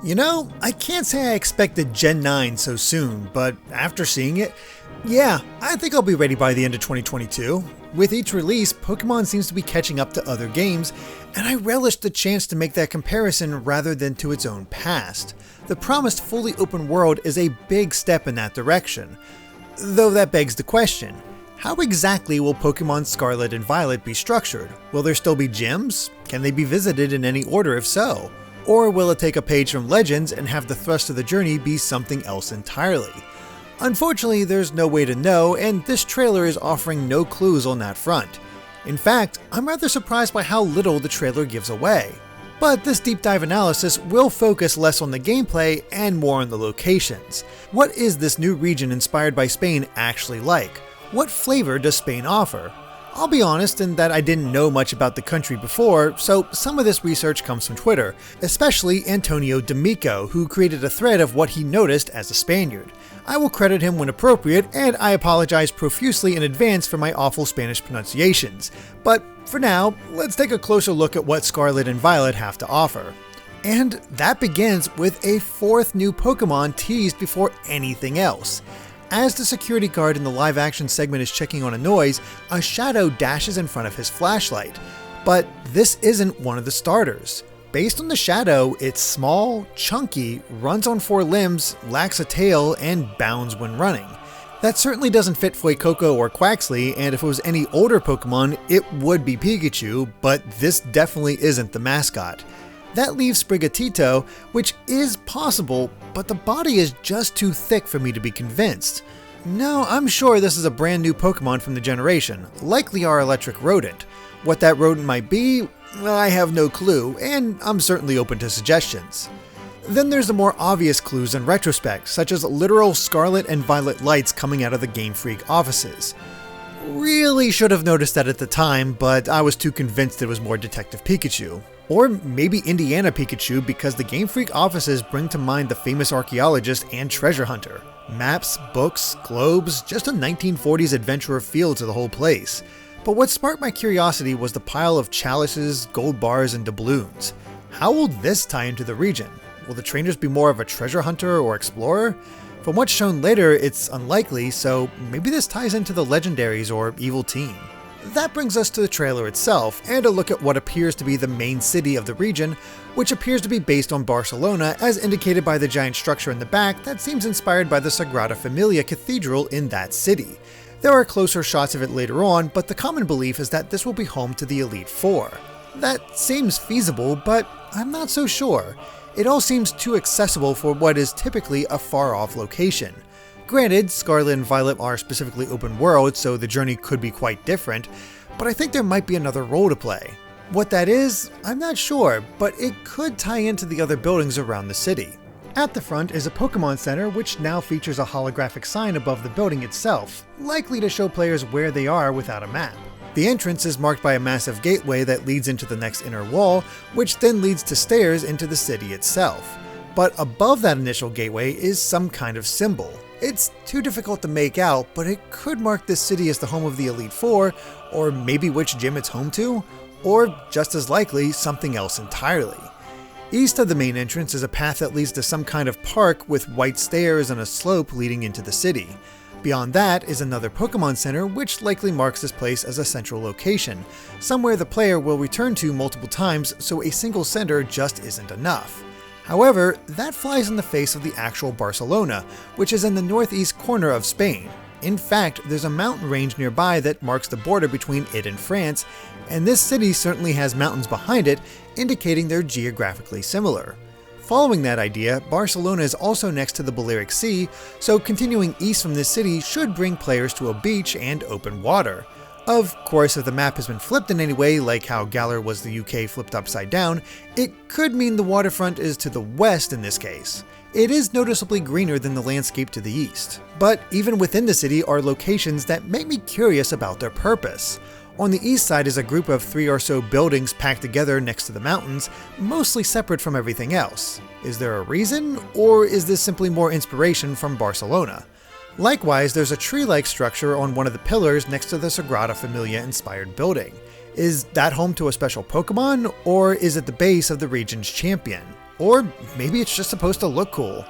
I can't say I expected Gen 9 so soon, but after seeing it, yeah, I think I'll be ready by the end of 2022. With each release, Pokemon seems to be catching up to other games, and I relish the chance to make that comparison rather than to its own past. The promised fully open world is a big step in that direction. Though that begs the question, how exactly will Pokemon Scarlet and Violet be structured? Will there still be gyms? Can they be visited in any order if so? Or will it take a page from Legends and have the thrust of the journey be something else entirely? Unfortunately, there's no way to know, and this trailer is offering no clues on that front. In fact, I'm rather surprised by how little the trailer gives away. But this deep dive analysis will focus less on the gameplay and more on the locations. What is this new region inspired by Spain actually like? What flavor does Spain offer? I'll be honest in that I didn't know much about the country before, so some of this research comes from Twitter, especially Antonio D'Amico, who created a thread of what he noticed as a Spaniard. I will credit him when appropriate, and I apologize profusely in advance for my awful Spanish pronunciations. But for now, let's take a closer look at what Scarlet and Violet have to offer. And that begins with a fourth new Pokemon teased before anything else. As the security guard in the live action segment is checking on a noise, a shadow dashes in front of his flashlight. But this isn't one of the starters. Based on the shadow, it's small, chunky, runs on 4 limbs, lacks a tail, and bounds when running. That certainly doesn't fit Fuecoco or Quaxley, and if it was any older Pokemon, it would be Pikachu, but this definitely isn't the mascot. That leaves Sprigatito, which is possible, but the body is just too thick for me to be convinced. No, I'm sure this is a brand new Pokemon from the generation, likely our electric rodent. What that rodent might be, I have no clue, and I'm certainly open to suggestions. Then there's the more obvious clues in retrospect, such as literal Scarlet and Violet lights coming out of the Game Freak offices. Really should have noticed that at the time, but I was too convinced it was more Detective Pikachu. Or maybe Indiana Pikachu, because the Game Freak offices bring to mind the famous archaeologist and treasure hunter. Maps, books, globes, just a 1940s adventurer feel to the whole place. But what sparked my curiosity was the pile of chalices, gold bars, and doubloons. How will this tie into the region? Will the trainers be more of a treasure hunter or explorer? From what's shown later, it's unlikely, so maybe this ties into the legendaries or evil team. That brings us to the trailer itself, and a look at what appears to be the main city of the region, which appears to be based on Barcelona, as indicated by the giant structure in the back that seems inspired by the Sagrada Familia Cathedral in that city. There are closer shots of it later on, but the common belief is that this will be home to the Elite Four. That seems feasible, but I'm not so sure. It all seems too accessible for what is typically a far-off location. Granted, Scarlet and Violet are specifically open world, so the journey could be quite different, but I think there might be another role to play. What that is, I'm not sure, but it could tie into the other buildings around the city. At the front is a Pokemon Center, which now features a holographic sign above the building itself, likely to show players where they are without a map. The entrance is marked by a massive gateway that leads into the next inner wall, which then leads to stairs into the city itself. But above that initial gateway is some kind of symbol. It's too difficult to make out, but it could mark this city as the home of the Elite Four, or maybe which gym it's home to, or just as likely, something else entirely. East of the main entrance is a path that leads to some kind of park with white stairs and a slope leading into the city. Beyond that is another Pokemon Center, which likely marks this place as a central location, somewhere the player will return to multiple times, so a single center just isn't enough. However, that flies in the face of the actual Barcelona, which is in the northeast corner of Spain. In fact, there's a mountain range nearby that marks the border between it and France, and this city certainly has mountains behind it, indicating they're geographically similar. Following that idea, Barcelona is also next to the Balearic Sea, so continuing east from this city should bring players to a beach and open water. Of course, if the map has been flipped in any way, like how Galar was the UK flipped upside down, it could mean the waterfront is to the west in this case. It is noticeably greener than the landscape to the east. But even within the city are locations that make me curious about their purpose. On the east side is a group of 3 or so buildings packed together next to the mountains, mostly separate from everything else. Is there a reason, or is this simply more inspiration from Barcelona? Likewise, there's a tree-like structure on one of the pillars next to the Sagrada Familia-inspired building. Is that home to a special Pokemon, or is it the base of the region's champion? or maybe it's just supposed to look cool.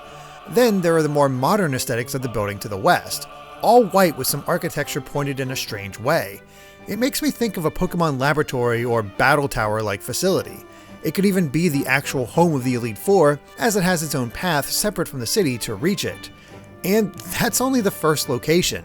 Then there are the more modern aesthetics of the building to the west, all white with some architecture pointed in a strange way. It makes me think of a Pokemon laboratory or battle tower-like facility. It could even be the actual home of the Elite Four, as it has its own path separate from the city to reach it. And that's only the first location.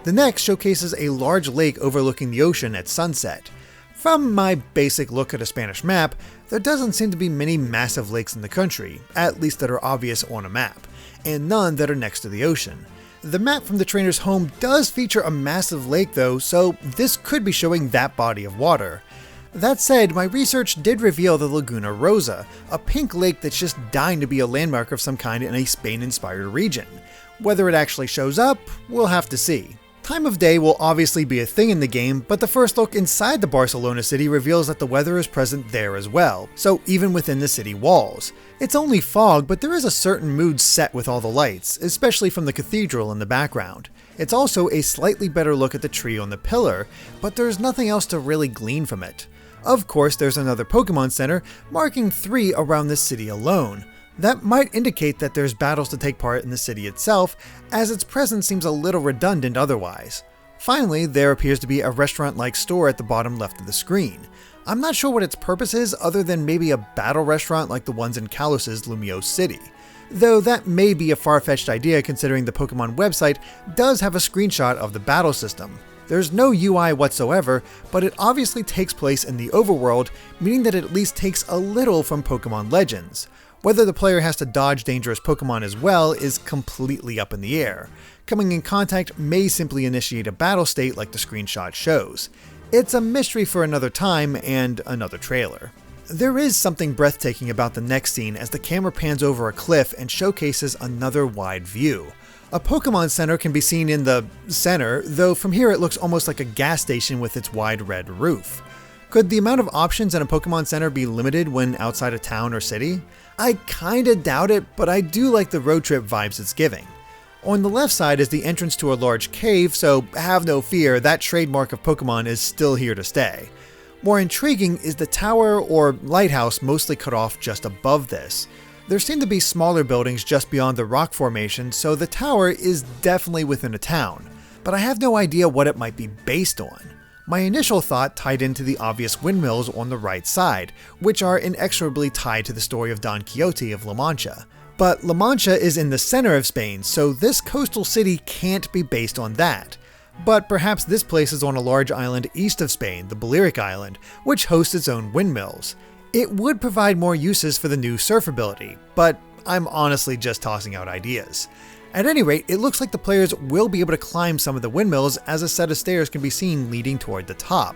The next showcases a large lake overlooking the ocean at sunset. From my basic look at a Spanish map, there doesn't seem to be many massive lakes in the country, at least that are obvious on a map, and none that are next to the ocean. The map from the trainer's home does feature a massive lake though, so this could be showing that body of water. That said, my research did reveal the Laguna Rosa, a pink lake that's just dying to be a landmark of some kind in a Spain-inspired region. Whether it actually shows up, we'll have to see. Time of day will obviously be a thing in the game, but the first look inside the Barcelona city reveals that the weather is present there as well, so even within the city walls. It's only fog, but there is a certain mood set with all the lights, especially from the cathedral in the background. It's also a slightly better look at the tree on the pillar, but there's nothing else to really glean from it. Of course, there's another Pokemon Center, marking 3 around the city alone. That might indicate that there's battles to take part in the city itself, as its presence seems a little redundant otherwise. Finally, there appears to be a restaurant-like store at the bottom left of the screen. I'm not sure what its purpose is other than maybe a battle restaurant like the ones in Kalos' Lumiose City. Though that may be a far-fetched idea considering the Pokemon website does have a screenshot of the battle system. There's no UI whatsoever, but it obviously takes place in the overworld, meaning that it at least takes a little from Pokemon Legends. Whether the player has to dodge dangerous Pokemon as well is completely up in the air. Coming in contact may simply initiate a battle state like the screenshot shows. It's a mystery for another time and another trailer. There is something breathtaking about the next scene as the camera pans over a cliff and showcases another wide view. A Pokemon Center can be seen in the center, though from here it looks almost like a gas station with its wide red roof. Could the amount of options in a Pokemon Center be limited when outside a town or city? I kinda doubt it, but I do like the road trip vibes it's giving. On the left side is the entrance to a large cave, so have no fear, that trademark of Pokemon is still here to stay. More intriguing is the tower or lighthouse mostly cut off just above this. There seem to be smaller buildings just beyond the rock formation, so the tower is definitely within a town, but I have no idea what it might be based on. My initial thought tied into the obvious windmills on the right side, which are inexorably tied to the story of Don Quixote of La Mancha. But La Mancha is in the center of Spain, so this coastal city can't be based on that. But perhaps this place is on a large island east of Spain, the Balearic Island, which hosts its own windmills. It would provide more uses for the new surf ability, but I'm honestly just tossing out ideas. At any rate, it looks like the players will be able to climb some of the windmills as a set of stairs can be seen leading toward the top.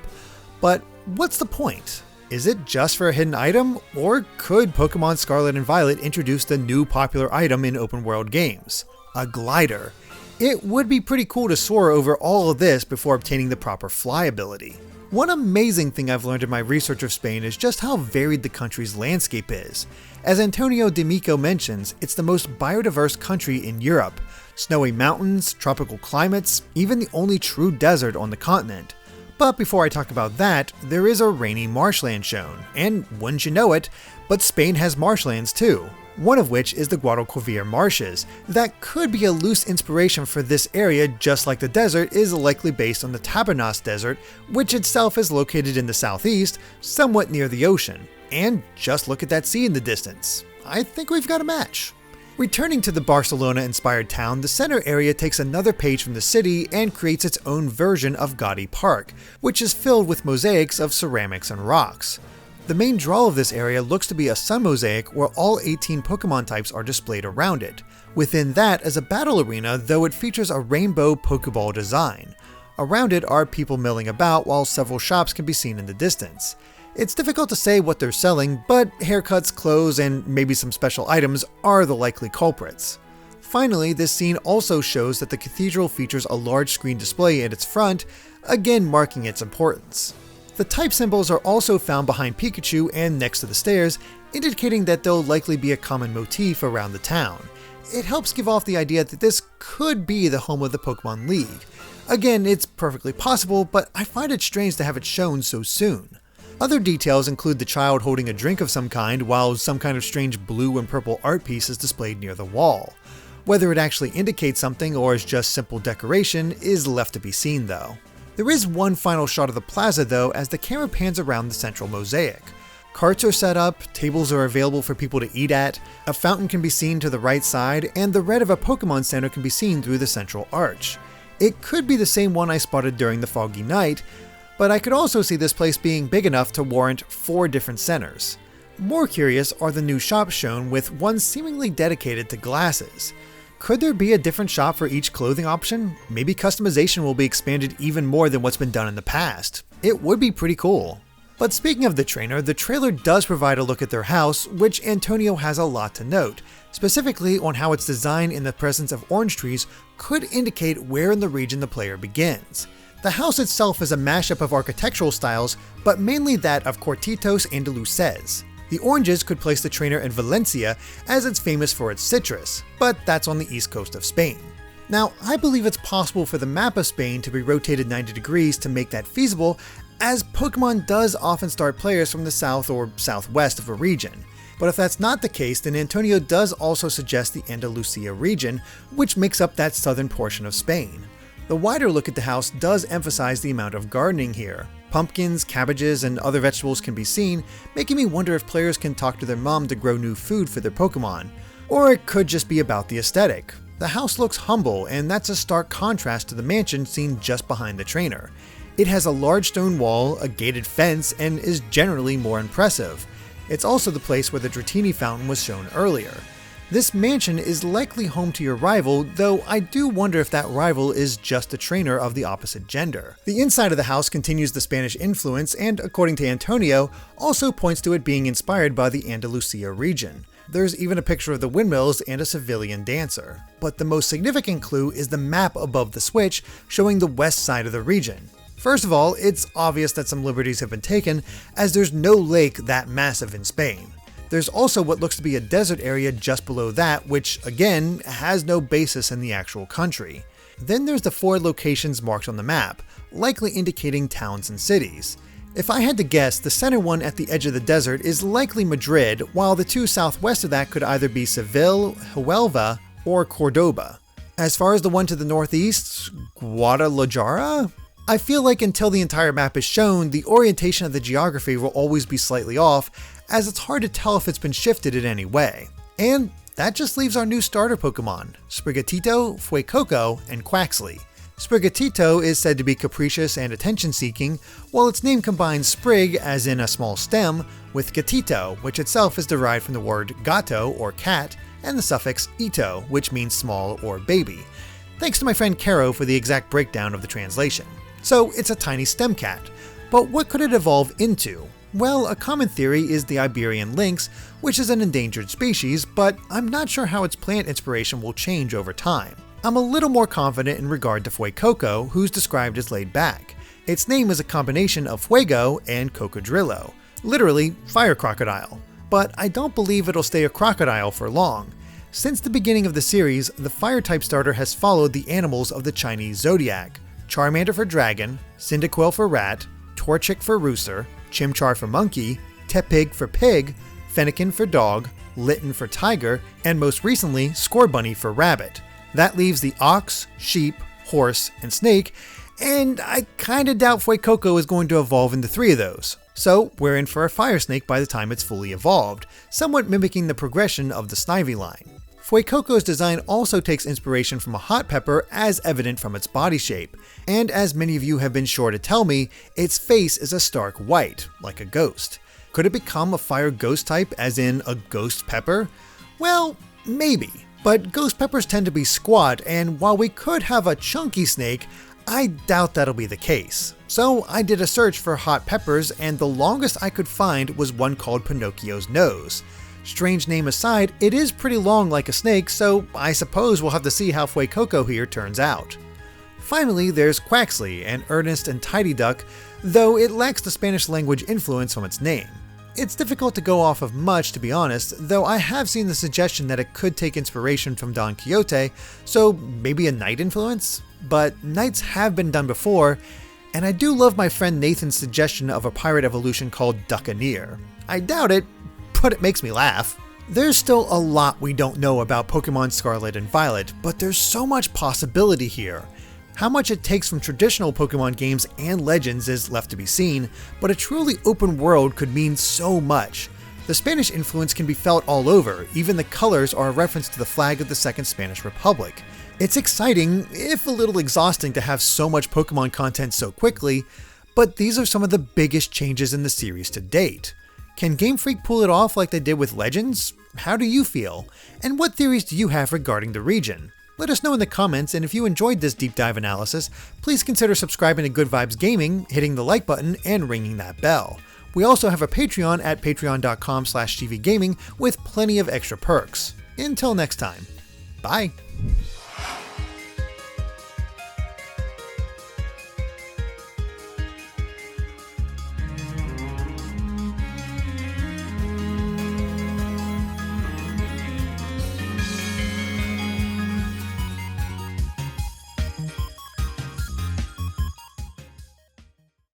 But what's the point? Is it just for a hidden item, or could Pokemon Scarlet and Violet introduce the new popular item in open world games? A glider. It would be pretty cool to soar over all of this before obtaining the proper fly ability. One amazing thing I've learned in my research of Spain is just how varied the country's landscape is. As Antonio D'Amico mentions, it's the most biodiverse country in Europe. Snowy mountains, tropical climates, even the only true desert on the continent. But before I talk about that, there is a rainy marshland shown, and wouldn't you know it, but Spain has marshlands too. One of which is the Guadalquivir marshes. That could be a loose inspiration for this area, just like the desert is likely based on the Tabernas Desert, which itself is located in the southeast, somewhat near the ocean. And just look at that sea in the distance. I think we've got a match. Returning to the Barcelona-inspired town, the center area takes another page from the city and creates its own version of Gaudi Park, which is filled with mosaics of ceramics and rocks. The main draw of this area looks to be a sun mosaic where all 18 Pokemon types are displayed around it. Within that is a battle arena, though it features a rainbow Pokeball design. Around it are people milling about while several shops can be seen in the distance. It's difficult to say what they're selling, but haircuts, clothes, and maybe some special items are the likely culprits. Finally, this scene also shows that the cathedral features a large screen display at its front, again marking its importance. The type symbols are also found behind Pikachu and next to the stairs, indicating that they'll likely be a common motif around the town. It helps give off the idea that this could be the home of the Pokemon League. Again, it's perfectly possible, but I find it strange to have it shown so soon. Other details include the child holding a drink of some kind while some kind of strange blue and purple art piece is displayed near the wall. Whether it actually indicates something or is just simple decoration is left to be seen though. There is one final shot of the plaza though as the camera pans around the central mosaic. Carts are set up, tables are available for people to eat at, a fountain can be seen to the right side, and the red of a Pokemon Center can be seen through the central arch. It could be the same one I spotted during the foggy night, but I could also see this place being big enough to warrant 4 different centers. More curious are the new shops shown, with one seemingly dedicated to glasses. Could there be a different shop for each clothing option? Maybe customization will be expanded even more than what's been done in the past. It would be pretty cool. But speaking of the trainer, the trailer does provide a look at their house, which Antonio has a lot to note, specifically on how its design in the presence of orange trees could indicate where in the region the player begins. The house itself is a mashup of architectural styles, but mainly that of Cortitos Andaluces. The oranges could place the trainer in Valencia, as it's famous for its citrus, but that's on the east coast of Spain. Now, I believe it's possible for the map of Spain to be rotated 90 degrees to make that feasible, as Pokemon does often start players from the south or southwest of a region. But if that's not the case, then Antonio does also suggest the Andalusia region, which makes up that southern portion of Spain. The wider look at the house does emphasize the amount of gardening here. Pumpkins, cabbages, and other vegetables can be seen, making me wonder if players can talk to their mom to grow new food for their Pokemon. Or it could just be about the aesthetic. The house looks humble, and that's a stark contrast to the mansion seen just behind the trainer. It has a large stone wall, a gated fence, and is generally more impressive. It's also the place where the Dratini fountain was shown earlier. This mansion is likely home to your rival, though I do wonder if that rival is just a trainer of the opposite gender. The inside of the house continues the Spanish influence and, according to Antonio, also points to it being inspired by the Andalusia region. There's even a picture of the windmills and a civilian dancer. But the most significant clue is the map above the switch showing the west side of the region. First of all, it's obvious that some liberties have been taken, as there's no lake that massive in Spain. There's also what looks to be a desert area just below that, which, again, has no basis in the actual country. Then there's the 4 locations marked on the map, likely indicating towns and cities. If I had to guess, the center one at the edge of the desert is likely Madrid, while the 2 southwest of that could either be Seville, Huelva, or Cordoba. As far as the one to the northeast, Guadalajara? I feel like until the entire map is shown, the orientation of the geography will always be slightly off, as it's hard to tell if it's been shifted in any way. And that just leaves our new starter Pokemon, Sprigatito, Fuecoco, and Quaxly. Sprigatito is said to be capricious and attention-seeking, while its name combines sprig, as in a small stem, with gatito, which itself is derived from the word gato, or cat, and the suffix ito, which means small or baby. Thanks to my friend Caro for the exact breakdown of the translation. So it's a tiny stem cat. But what could it evolve into? Well, a common theory is the Iberian lynx, which is an endangered species, but I'm not sure how its plant inspiration will change over time. I'm a little more confident in regard to Fuecoco, who's described as laid back. Its name is a combination of fuego and cocodrilo, literally fire crocodile. But I don't believe it'll stay a crocodile for long. Since the beginning of the series, the fire-type starter has followed the animals of the Chinese zodiac. Charmander for dragon, Cyndaquil for rat, Torchic for rooster, Chimchar for monkey, Tepig for pig, Fennekin for dog, Litten for tiger, and most recently, Scorbunny for rabbit. That leaves the ox, sheep, horse, and snake, and I kinda doubt Fuecoco is going to evolve into 3 of those. So we're in for a fire snake by the time it's fully evolved, somewhat mimicking the progression of the Snivy line. Fuecoco's design also takes inspiration from a hot pepper, as evident from its body shape, and as many of you have been sure to tell me, its face is a stark white, like a ghost. Could it become a fire ghost type, as in a ghost pepper? Well, maybe, but ghost peppers tend to be squat, and while we could have a chunky snake, I doubt that'll be the case. So I did a search for hot peppers, and the longest I could find was one called Pinocchio's nose. Strange name aside, it is pretty long like a snake, so I suppose we'll have to see how Fuecoco here turns out. Finally, there's Quaxly, an earnest and tidy duck, though it lacks the Spanish language influence from its name. It's difficult to go off of much, to be honest, though I have seen the suggestion that it could take inspiration from Don Quixote, so maybe a knight influence? But knights have been done before, And I do love my friend Nathan's suggestion of a pirate evolution called Duccaneer. I doubt it, but it makes me laugh. There's still a lot we don't know about Pokemon Scarlet and Violet, but there's so much possibility here. How much it takes from traditional Pokemon games and Legends is left to be seen, but a truly open world could mean so much. The Spanish influence can be felt all over, even the colors are a reference to the flag of the Second Spanish Republic. It's exciting, if a little exhausting to have so much Pokemon content so quickly, but these are some of the biggest changes in the series to date. Can Game Freak pull it off like they did with Legends? How do you feel? And what theories do you have regarding the region? Let us know in the comments, and if you enjoyed this deep dive analysis, please consider subscribing to Good Vibes Gaming, hitting the like button, and ringing that bell. We also have a Patreon at patreon.com/tvgaming with plenty of extra perks. Until next time, bye!